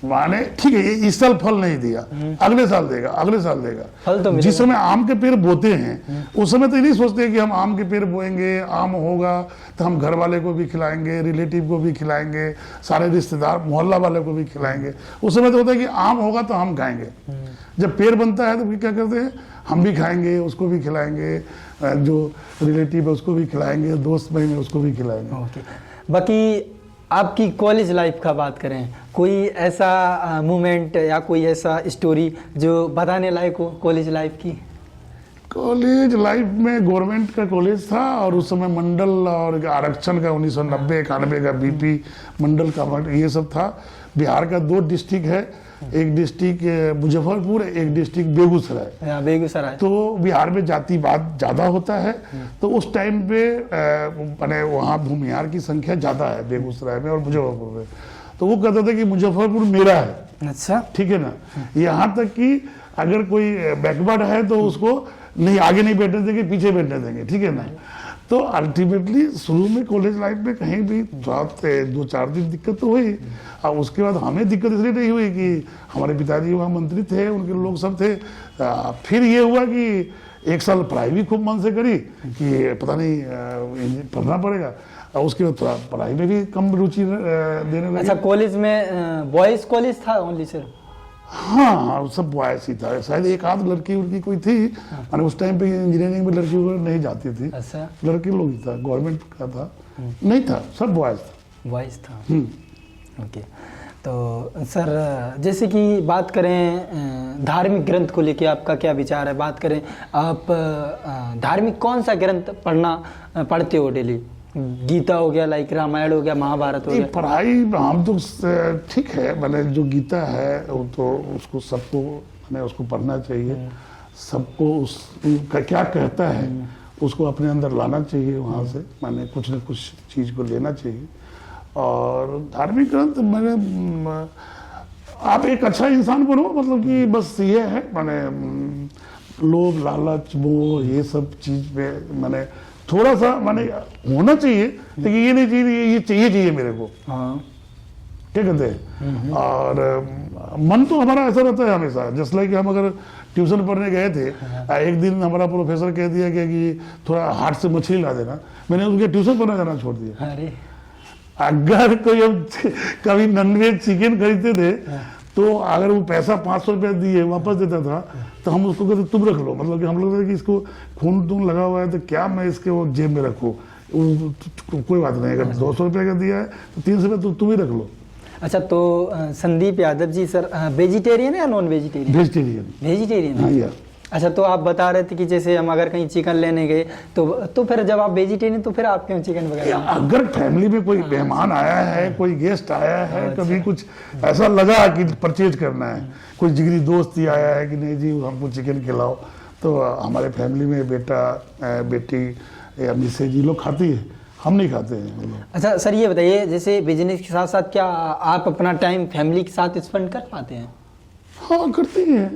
माने ठीक है, ये इस साल फल नहीं दिया, अगले साल देगा, अगले साल देगा। फल तो मिलेगा। जिस समय आम के पेड़ बोते हैं उस समय तो ये नहीं सोचते कि हम आम के पेड़ बोएंगे, आम होगा तो हम घर वाले को भी खिलाएंगे, रिलेटिव को भी खिलाएंगे, सारे रिश्तेदार मोहल्ला वाले को भी खिलाएंगे। उस समय तो होता है कि आम होगा तो हम खाएंगे। जब पेड़ बनता है तो फिर क्या करते हैं, हम भी खाएंगे, उसको भी खिलाएंगे, जो रिलेटिव है उसको भी खिलाएंगे, दोस्त भाई है उसको भी खिलाएंगे। ओके। बाकी आपकी कॉलेज लाइफ का बात करें, कोई ऐसा मोमेंट या कोई ऐसा स्टोरी जो बताने लायक हो कॉलेज लाइफ की? कॉलेज लाइफ में गवर्नमेंट का कॉलेज था और उस समय मंडल और आरक्षण का 1990-91 का बीपी मंडल का ये सब था। बिहार का 2 डिस्ट्रिक्ट है, एक डिस्ट्रिक्ट मुजफ्फरपुर, एक डिस्ट्रिक्ट बेगूसराय। बेगूसराय। तो बिहार में जातिवाद ज़्यादा होता है, तो उस टाइम पे मैंने वहाँ भूमिहार की संख्या ज़्यादा है बेगूसराय में और मुजफ्फरपुर में। तो वो कहते थे कि मुजफ्फरपुर मेरा है। अच्छा, ठीक है ना। यहाँ तक कि अगर कोई बैकवर्ड है तो उसको नहीं, आगे नहीं बैठने देंगे, पीछे बैठने देंगे। ठीक है ना। तो अल्टीमेटली शुरू में कॉलेज लाइफ में कहीं भी 2-4 दिन दिक्कत तो हुई, और उसके बाद हमें दिक्कत इसलिए नहीं हुई कि हमारे पिताजी वहाँ मंत्री थे, उनके लोग सब थे। फिर ये हुआ कि 1 साल पढ़ाई भी खूब मन से करी कि पता नहीं पढ़ना पड़ेगा, और उसके बाद थोड़ा पढ़ाई में भी कम रुचि देने लगे। अच्छा, कॉलेज में बॉयज कॉलेज था ओनली सर? हाँ, सब बॉयज ही था। शायद एक आध लड़की उड़की कोई थी, मैंने उस टाइम पे इंजीनियरिंग में लड़की वगैरह नहीं जाती थी। अच्छा, लड़के लोग ही था, गवर्नमेंट का था नहीं था, सब बॉयज था। बॉयज था। ओके। तो सर, जैसे कि बात करें धार्मिक ग्रंथ को लेके आपका क्या विचार है? बात करें आप धार्मिक कौन सा ग्रंथ पढ़ते हो डेली? गीता हो गया, लाइक रामायण हो गया, महाभारत हो गया? पढ़ाई हम तो ठीक है, मैंने जो गीता है वो तो उसको सबको मैंने उसको पढ़ना चाहिए, सबको उसका क्या कहता है उसको अपने अंदर लाना चाहिए, वहाँ से मैंने कुछ न कुछ चीज़ को लेना चाहिए। और धार्मिक ग्रंथ मैंने आप एक अच्छा इंसान बनो, मतलब कि बस ये है, मैंने लोभ लालच मोह ये सब चीज़ पे मैंने थोड़ा सा मैंने होना चाहिए, लेकिन ये नहीं चाहिए ये चाहिए मेरे को। हाँ, क्या कहते हैं। और मन तो हमारा ऐसा रहता है हमेशा, जस्ट लाइक हम अगर ट्यूशन पढ़ने गए थे, एक दिन हमारा प्रोफेसर कह दिया कि थोड़ा हाट से मछली ला देना, मैंने उनके ट्यूशन पढ़ना जाना छोड़ दिया। अरे, अगर कोई हम कभी नॉनवेज चिकन खरीदते थे तो अगर वो पैसा 500 रुपया दिए वापस देता था तो हम उसको कहते तुम रख लो, मतलब कि हम लोग कि इसको खून तून लगा हुआ है तो क्या मैं इसके वो जेब में रखूँ, कोई बात नहीं, अगर 200 रुपये का दिया है तो 300 रुपये तुम ही रख लो। अच्छा, तो संदीप यादव जी सर वेजिटेरियन है या नॉन वेजिटेरियन? वेजिटेरियन। वेजिटेरियन? हाँ यार। अच्छा, तो आप बता रहे थे कि जैसे हम अगर कहीं चिकन लेने गए तो फिर जब आप वेजिटेरियन तो फिर आप क्यों चिकन वगैरह? अगर फैमिली में कोई मेहमान आया है, कोई गेस्ट आया है, कभी कुछ ऐसा लगा कि परचेज करना है, कोई जिगरी दोस्त ही आया है कि नहीं जी हमको चिकन खिलाओ, तो हमारे फैमिली में बेटा बेटी या मिसेज ये लोग खाती है, हम नहीं खाते हैं। अच्छा सर, ये बताइए जैसे बिजनेस के साथ साथ क्या आप अपना टाइम फैमिली के साथ स्पेंड कर पाते हैं? हाँ, करती हैं।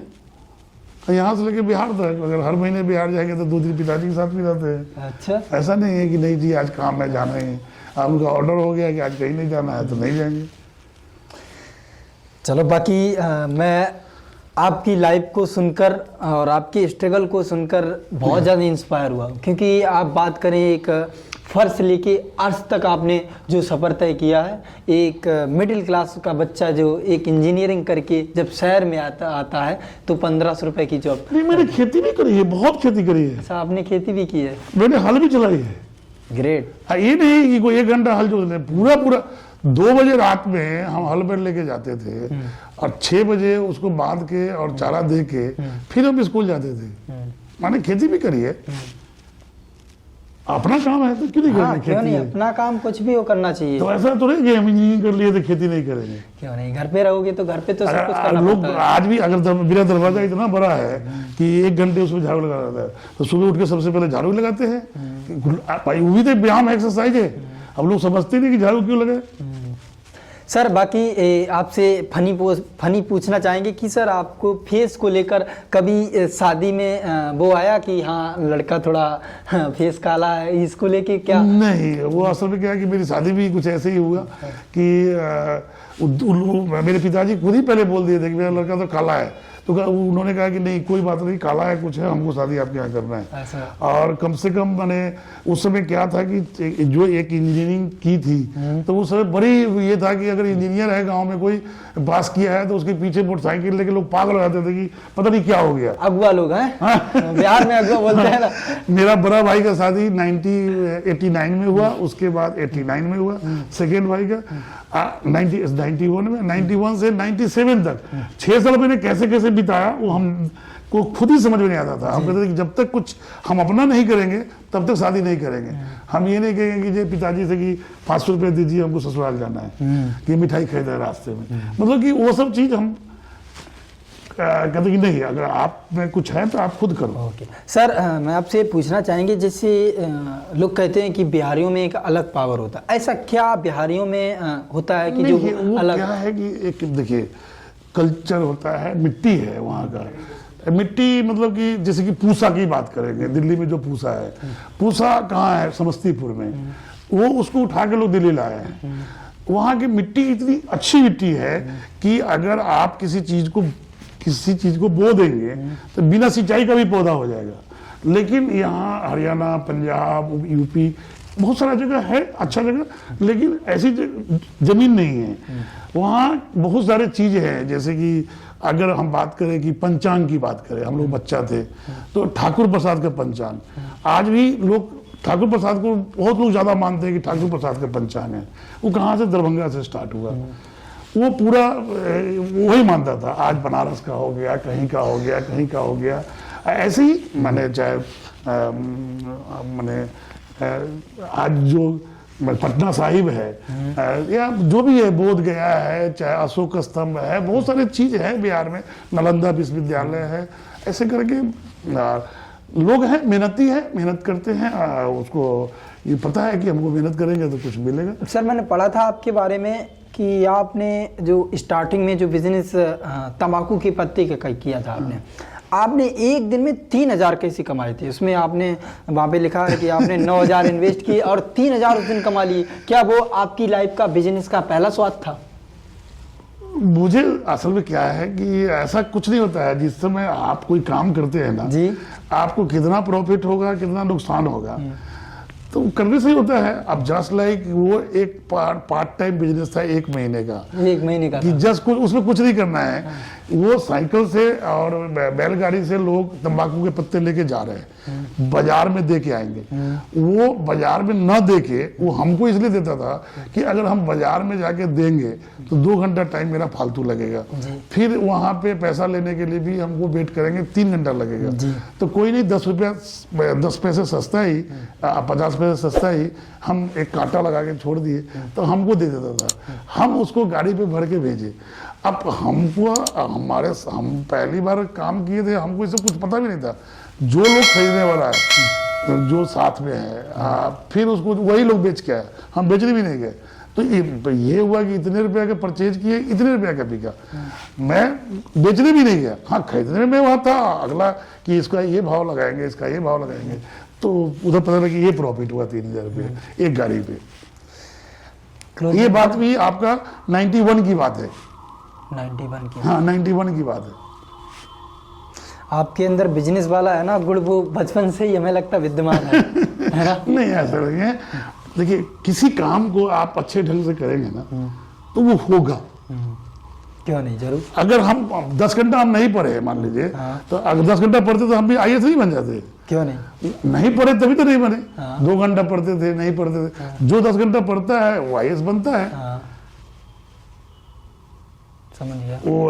यहाँ से लेके बिहार तक अगर हर महीने बिहार जाएंगे तो 2 दिन पिताजी के साथ भी रहते हैं। अच्छा, ऐसा नहीं है कि नहीं जी आज काम है जाना ही, अब उनका ऑर्डर हो गया कि आज कहीं नहीं जाना है तो नहीं जाएंगे। चलो, बाकी मैं आपकी लाइफ को सुनकर और आपकी स्ट्रगल को सुनकर बहुत ज़्यादा इंस्पायर हुआ, क्योंकि आप बात करें एक फर्स्ट लेके अर्थ तक आपने जो सफ़र तय किया है, एक मिडिल क्लास का बच्चा जो एक इंजीनियरिंग करके जब शहर में आता है तो 1500 रुपये की जॉब। नहीं, मैंने खेती भी करी है, बहुत खेती करी है। अच्छा, आपने खेती भी की है? मैंने हल भी चलाई है। ग्रेट। ये नहीं कि कोई 1 घंटा हल जोतने, पूरा 2 बजे रात में हम हल बैठ लेके जाते थे और 6 बजे उसको बांध के और चारा दे के फिर हम स्कूल जाते थे। मैंने खेती भी करी है। अपना काम है तो क्यों नहीं हाँ, करेंगे? क्यों खेती नहीं, है। अपना काम कुछ भी वो करना चाहिए। तो ऐसा तो नहीं कि हम इंजीनियरिंग कर लिए तो खेती नहीं करेंगे। क्यों नहीं, घर पे रहोगे तो घर पे तो सब कुछ करना लोग पड़ता है। आज भी अगर मेरा दरवाजा इतना बड़ा है कि 1 घंटे उसमें झाड़ू लगा रहता है, तो सुबह उठ के सबसे पहले झाड़ू लगाते हैं। भाई वो भी तो व्यायाम एक्सरसाइज है। हम लोग समझते नहीं कि झाड़ू क्यों लगाए। सर बाकी आपसे फनी पूछना चाहेंगे कि सर आपको फेस को लेकर कभी शादी में वो आया कि हाँ लड़का थोड़ा फेस काला है, इसको लेके क्या? नहीं, वो असल में क्या है कि मेरी शादी भी कुछ ऐसे ही हुआ कि मेरे पिताजी खुद ही पहले बोल दिए थे कि मेरा लड़का तो काला है। तो उन्होंने कहा कि नहीं कोई बात नहीं, काला है कुछ है, हमको शादी आपके यहाँ करना है। ऐसा? और कम से कम मैंने उस समय क्या था कि जो एक इंजीनियरिंग की थी तो उस समय बड़ी ये था कि अगर इंजीनियर है गांव में कोई पास किया है तो उसके पीछे मोटरसाइकिल लेके लोग पागल हो जाते थे कि पता नहीं क्या हो गया। अगुआ लोग हैं बिहार में, अगुआ बोलते हैं ना। मेरा बड़ा भाई का शादी 89 में हुआ, उसके बाद 89 में हुआ सेकेंड भाई का 91 में, 91 से 97 तक 6 साल मैंने कैसे कैसे बिताया वो हम को खुद ही समझ में नहीं आता था। हम कहते थे कि जब तक कुछ हम अपना नहीं करेंगे तब तक शादी नहीं करेंगे। हम ये नहीं कहेंगे कि जे पिताजी से कि 500 रुपये दीजिए हमको ससुराल जाना है, कि मिठाई खरीदा है रास्ते में। मतलब कि वो सब चीज हम कहते कि नहीं, अगर आप में कुछ है तो आप खुद करो। ओके सर, मैं आपसे पूछना चाहेंगे जैसे लोग कहते हैं कि बिहारियों में एक अलग पावर होता है, ऐसा क्या बिहारियों में होता है कि जो वो अलग? क्या है कि एक देखिए कल्चर होता है, मिट्टी है वहाँ का। मिट्टी मतलब कि जैसे कि पूसा की बात करेंगे, दिल्ली में जो पूसा है, पूसा कहाँ है? समस्तीपुर में। वो उसको उठा के लोग दिल्ली लाए हैं। वहाँ की मिट्टी इतनी अच्छी मिट्टी है कि अगर आप किसी चीज को बो देंगे तो बिना सिंचाई का भी पौधा हो जाएगा। लेकिन यहाँ हरियाणा, पंजाब, यूपी बहुत सारा जगह है, अच्छा जगह, लेकिन ऐसी जमीन नहीं है। वहाँ बहुत सारे चीजें हैं, जैसे कि अगर हम बात करें कि पंचांग की बात करें, हम लोग बच्चा थे तो ठाकुर प्रसाद का पंचांग, आज भी लोग ठाकुर प्रसाद को बहुत लोग ज्यादा मानते हैं कि ठाकुर प्रसाद का पंचांग है। वो कहाँ से? दरभंगा से स्टार्ट हुआ। वो पूरा वही मानता था। आज बनारस का हो गया, कहीं का हो गया, कहीं का हो गया। ऐसे ही मैंने चाहे मैंने आज जो पटना साहिब है या जो भी है, बोध गया है, चाहे अशोक स्तंभ है, बहुत सारी चीज है बिहार में, नालंदा विश्वविद्यालय है। ऐसे करके लोग हैं, मेहनती है, मेहनत करते हैं। उसको ये पता है कि हमको मेहनत करेंगे तो कुछ मिलेगा। सर मैंने पढ़ा था आपके बारे में कि आपने जो स्टार्टिंग में जो बिजनेस तंबाकू की पत्ती का किया था आपने एक दिन में 3,000 कैसे कमाए थे? उसमें आपने वहाँ पे लिखा है कि आपने 9,000 इन्वेस्ट किए और 3,000 उस दिन कमा लिए। क्या वो आपकी लाइफ का बिजनेस का पहला स्वाद था? मुझे असल में क्या है कि ऐसा कुछ नहीं होता है। जिस समय आप कोई काम करते हैं ना जी, आपको कितना प्रॉफिट होगा, कितना नुकसान होगा, तो करने से ही होता है। अब जस्ट लाइक वो एक पार्ट टाइम बिजनेस था 1 महीने का, 1 महीने का कि जस्ट कुछ उसमें कुछ नहीं करना है। वो साइकिल से और बैलगाड़ी से लोग तंबाकू के पत्ते लेके जा रहे हैं, बाजार में दे के आएंगे। वो बाजार में न दे के वो हमको इसलिए देता था कि अगर हम बाजार में जाके देंगे तो 2 घंटा टाइम मेरा फालतू लगेगा, फिर वहां पे पैसा लेने के लिए भी हमको वेट करेंगे 3 घंटा लगेगा। तो कोई नहीं, 10 पैसे सस्ता ही, 50 पैसे सस्ता ही हम एक कांटा लगा के छोड़ दिए तो हमको दे देता था। हम उसको गाड़ी पे भर के भेजे। अब हम पहली बार काम किए थे, हमको इससे कुछ पता भी नहीं था। जो लोग खरीदने वाला है, जो साथ में है, फिर उसको वही लोग बेच के आए, हम बेचने भी नहीं गए। तो ये हुआ कि इतने रुपए का परचेज किए, इतने रुपए का बिका। मैं बेचने भी नहीं गया, हाँ खरीदने में वहाँ था अगला कि इसका ये भाव लगाएंगे, इसका ये भाव लगाएंगे। तो उधर पता लगा कि ये प्रॉफिट हुआ 3,000 रुपये एक गाड़ी पे। ये बात भी आपका 91 की बात है। 91 की? हाँ 91 की बात है। आपके अंदर बिजनेस वाला है ना गुण, वो बचपन से ही हमें लगता विद्यमान है ना? नहीं ऐसा नहीं है। देखिए किसी काम को आप अच्छे ढंग से करेंगे ना तो वो होगा। क्यों नहीं, जरूर। अगर हम 10 घंटा हम नहीं पढ़े मान लीजिए, तो अगर 10 घंटा पढ़ते तो हम भी IAS नहीं बन जाते। क्यों नहीं? नहीं पढ़े तभी तो नहीं बने। 2 घंटा पढ़ते थे, नहीं पढ़ते थे। जो 10 घंटा पढ़ता है वो IAS बनता है। समझ गया। वो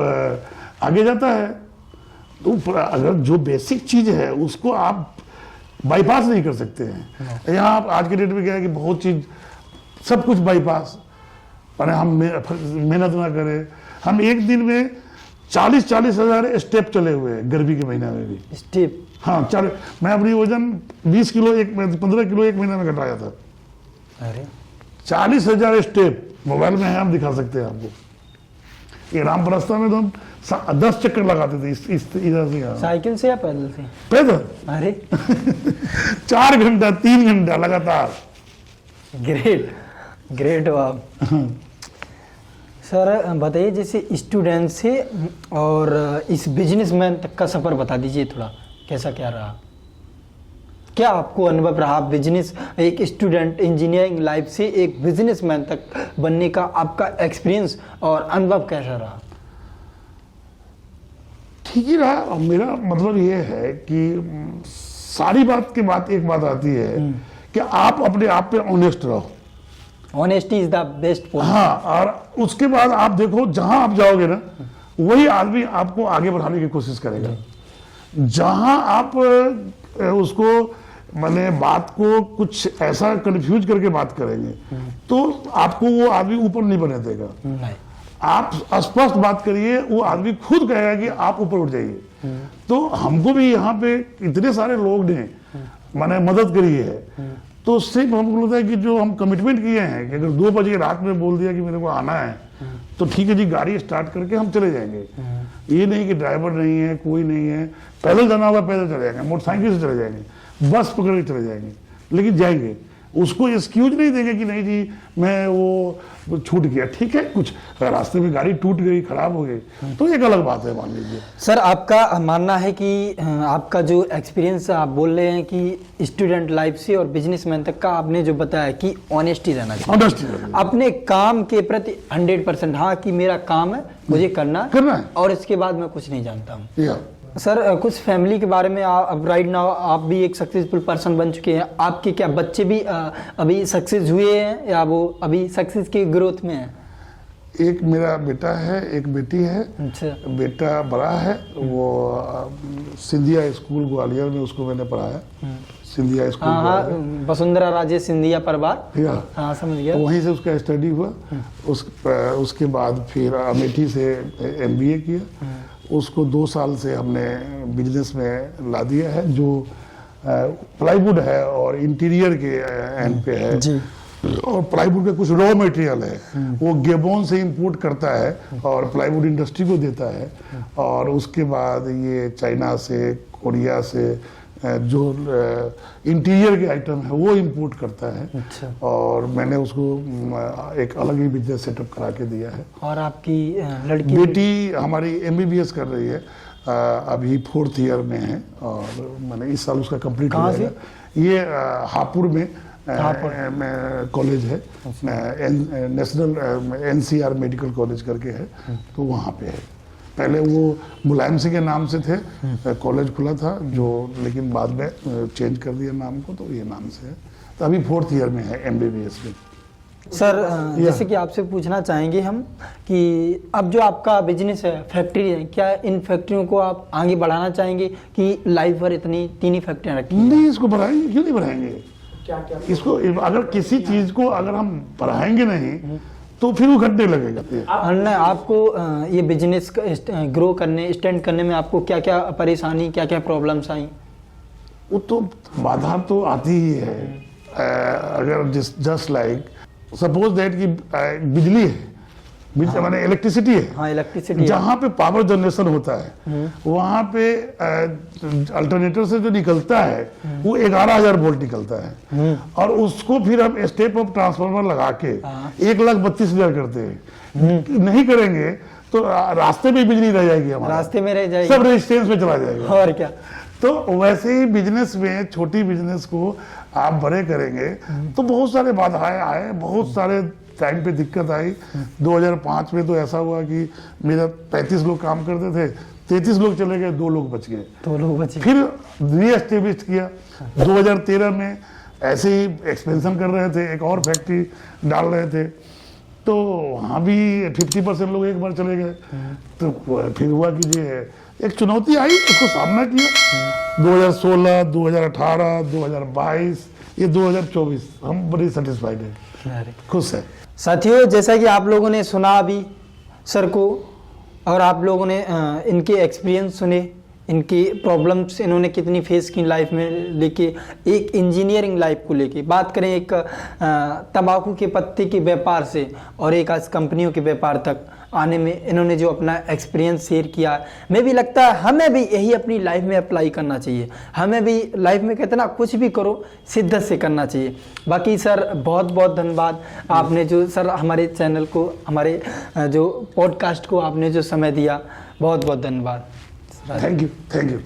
आगे जाता है। तो अगर जो बेसिक चीज है उसको आप बाईपास नहीं कर सकते हैं। यहाँ आप आज के डेट में क्या है कि बहुत चीज, सब कुछ बाईपास, और हम मेहनत ना करें। हम एक दिन में 40-40 हजार स्टेप चले हुए हैं गर्मी के महीना में भी। स्टेप? हाँ, मैं अपनी वजन 20 किलो 15 किलो एक महीना में घटाया था। अरे 40,000 स्टेप मोबाइल में है, हम दिखा सकते हैं आपको। ये रामप्रस्था में तो हम 10 चक्कर लगाते थे इस इधर से यहाँ। साइकिल से या पैदल से? पैदल। अरे 4 घंटा 3 घंटा लगातार। ग्रेट ग्रेट हो आप। सर बताइए, जैसे स्टूडेंट से और इस बिजनेसमैन तक का सफर बता दीजिए थोड़ा, कैसा क्या रहा, क्या आपको अनुभव रहा बिजनेस, एक स्टूडेंट इंजीनियरिंग लाइफ से एक बिजनेसमैन तक बनने का आपका एक्सपीरियंस और अनुभव कैसा रहा? ठीक ही रहा। और मेरा मतलब ये है कि सारी बात के बाद एक बात आती है कि आप अपने आप पे ऑनेस्ट रहो। Honesty is the best point. हाँ, और उसके बाद आप देखो जहां आप जाओगे ना, वही आदमी आपको आगे बढ़ाने की कोशिश करेगा। जहां आप उसको मैंने बात को कुछ ऐसा कंफ्यूज करके बात करेंगे तो आपको वो आदमी ऊपर नहीं बने देगा। नहीं, आप स्पष्ट बात करिए, वो आदमी खुद कहेगा कि आप ऊपर उठ जाइए। तो हमको भी यहाँ पे इतने सारे लोग ने मैंने मदद करी है, तो सिर्फ हमको लगता है कि जो हम कमिटमेंट किए हैं कि अगर 2 बजे रात में बोल दिया कि मेरे को आना है, तो ठीक है जी, गाड़ी स्टार्ट करके हम चले जाएंगे। ये नहीं कि ड्राइवर नहीं है, कोई नहीं है, पैदल जाना होगा पैदल चले जाएंगे, मोटरसाइकिल से चले जाएंगे, बस पकड़ के चले जाएंगे, लेकिन जाएंगे। उसको एक्सक्यूज नहीं देंगे कि नहीं जी मैं वो छूट गया। ठीक है, कुछ रास्ते में गाड़ी टूट गई, खराब हो गई, तो एक अलग बात है, मान लीजिए। सर आपका मानना है कि आपका जो एक्सपीरियंस आप बोल रहे हैं कि स्टूडेंट लाइफ से और बिजनेसमैन तक का, आपने जो बताया कि ऑनेस्टी रहना चाहिए, ऑनेस्टी अपने काम के प्रति 100%, हाँ कि मेरा काम है, मुझे करना है, और इसके बाद मैं कुछ नहीं जानता हूँ। या सर कुछ फैमिली के बारे में, अब राइट नाउ आप भी एक सक्सेसफुल पर्सन बन चुके हैं, आपके क्या बच्चे भी अभी सक्सेस हुए हैं या वो अभी सक्सेस की ग्रोथ में हैं? एक मेरा बेटा है, एक बेटी है। अच्छा। बेटा बड़ा है, वो सिंधिया स्कूल ग्वालियर में उसको मैंने पढ़ाया। सिंधिया स्कूल, हाँ, वसुंधरा राजे सिंधिया परिवार, हाँ समझ गया। वहीं से उसका स्टडी हुआ। उसके बाद फिर अमेठी से MBA किया। उसको 2 साल से हमने बिजनेस में ला दिया है, जो प्लाईवुड है और इंटीरियर के एंड पे है जी। और प्लाईवुड का कुछ रॉ मटेरियल है, वो गेबोन से इंपोर्ट करता है और प्लाईवुड इंडस्ट्री को देता है। और उसके बाद ये चाइना से, कोरिया से जो इंटीरियर के आइटम है वो इंपोर्ट करता है। अच्छा। और मैंने उसको एक अलग ही बिजनेस सेटअप करा के दिया है। और आपकी लड़की, बेटी हमारी MBBS कर रही है, अभी 4th ईयर में है, और मैंने इस साल उसका कंप्लीट हो जाएगा। ये हापुड़ में कॉलेज है, नेशनल NCR मेडिकल कॉलेज करके है, तो वहाँ पे है। पहले वो मुलायम सिंह के नाम से थे, कॉलेज खुला था जो, लेकिन बाद में चेंज कर दिया नाम को, तो ये नाम से है। तो अभी 4th ईयर में है MBBS में। सर जैसे कि आपसे पूछना चाहेंगे हम कि अब जो आपका बिजनेस है, फैक्ट्री है, क्या इन फैक्ट्रियों को आप आगे बढ़ाना चाहेंगे कि लाइफ भर इतनी 3 ही फैक्ट्रियाँ रखी? नहीं, इसको बढ़ाएंगे, क्यों नहीं बढ़ाएंगे? क्या इसको, अगर किसी चीज को अगर हम बढ़ाएंगे नहीं तो फिर वो घटने लगेगा। आपको ये बिजनेस ग्रो करने, स्टैंड करने में आपको क्या क्या परेशानी, क्या क्या प्रॉब्लम्स आई? वो तो बाधा तो आती ही है। अगर जस्ट लाइक सपोज दैट कि बिजली है, मैंने इलेक्ट्रिसिटी है, हाँ इलेक्ट्रिसिटी, जहाँ पे पावर जनरेशन होता है वहाँ पे अल्टरनेटर से जो निकलता है वो 11,000 वोल्ट निकलता है। और उसको फिर हम स्टेप अप ट्रांसफार्मर लगा के 1,32,000 करते हैं। नहीं करेंगे तो रास्ते में बिजली रह जाएगी, हमारे रास्ते में रह जाएगी, सब रेजिस्टेंस में चला जाएगा। और क्या, तो वैसे ही बिजनेस में, छोटी बिजनेस को आप बड़े करेंगे तो बहुत सारे बाधाएं आए, बहुत सारे टाइम पे दिक्कत आई। 2005 में तो ऐसा हुआ कि मेरा 35 लोग काम करते थे, 33 लोग चले गए, 2 लोग बच गए, 2 लोग बचे। फिर रीएस्टेब्लिश किया। 2013 में ऐसे ही एक्सपेंशन कर रहे थे, एक और फैक्ट्री डाल रहे थे, तो वहाँ भी 50% लोग एक बार चले गए। तो फिर हुआ कि ये एक चुनौती आई, उसको सामना किया। 2016, 2018, 2022, ये 2024 हम बड़ी सेटिस्फाइड हैं, खुश है। साथियों, जैसा कि आप लोगों ने सुना अभी सर को, और आप लोगों ने इनके एक्सपीरियंस सुने, इनकी प्रॉब्लम्स इन्होंने कितनी फेस की लाइफ में लेके, एक इंजीनियरिंग लाइफ को लेके बात करें, एक तंबाकू के पत्ते के व्यापार से और एक आज कंपनियों के व्यापार तक आने में इन्होंने जो अपना एक्सपीरियंस शेयर किया, मैं भी लगता है हमें भी यही अपनी लाइफ में अप्लाई करना चाहिए। हमें भी लाइफ में कहते ना, कुछ भी करो शिद्दत से करना चाहिए। बाकी सर बहुत बहुत धन्यवाद, आपने जो सर हमारे चैनल को, हमारे जो पॉडकास्ट को आपने जो समय दिया, बहुत बहुत धन्यवाद। Thank you, thank you.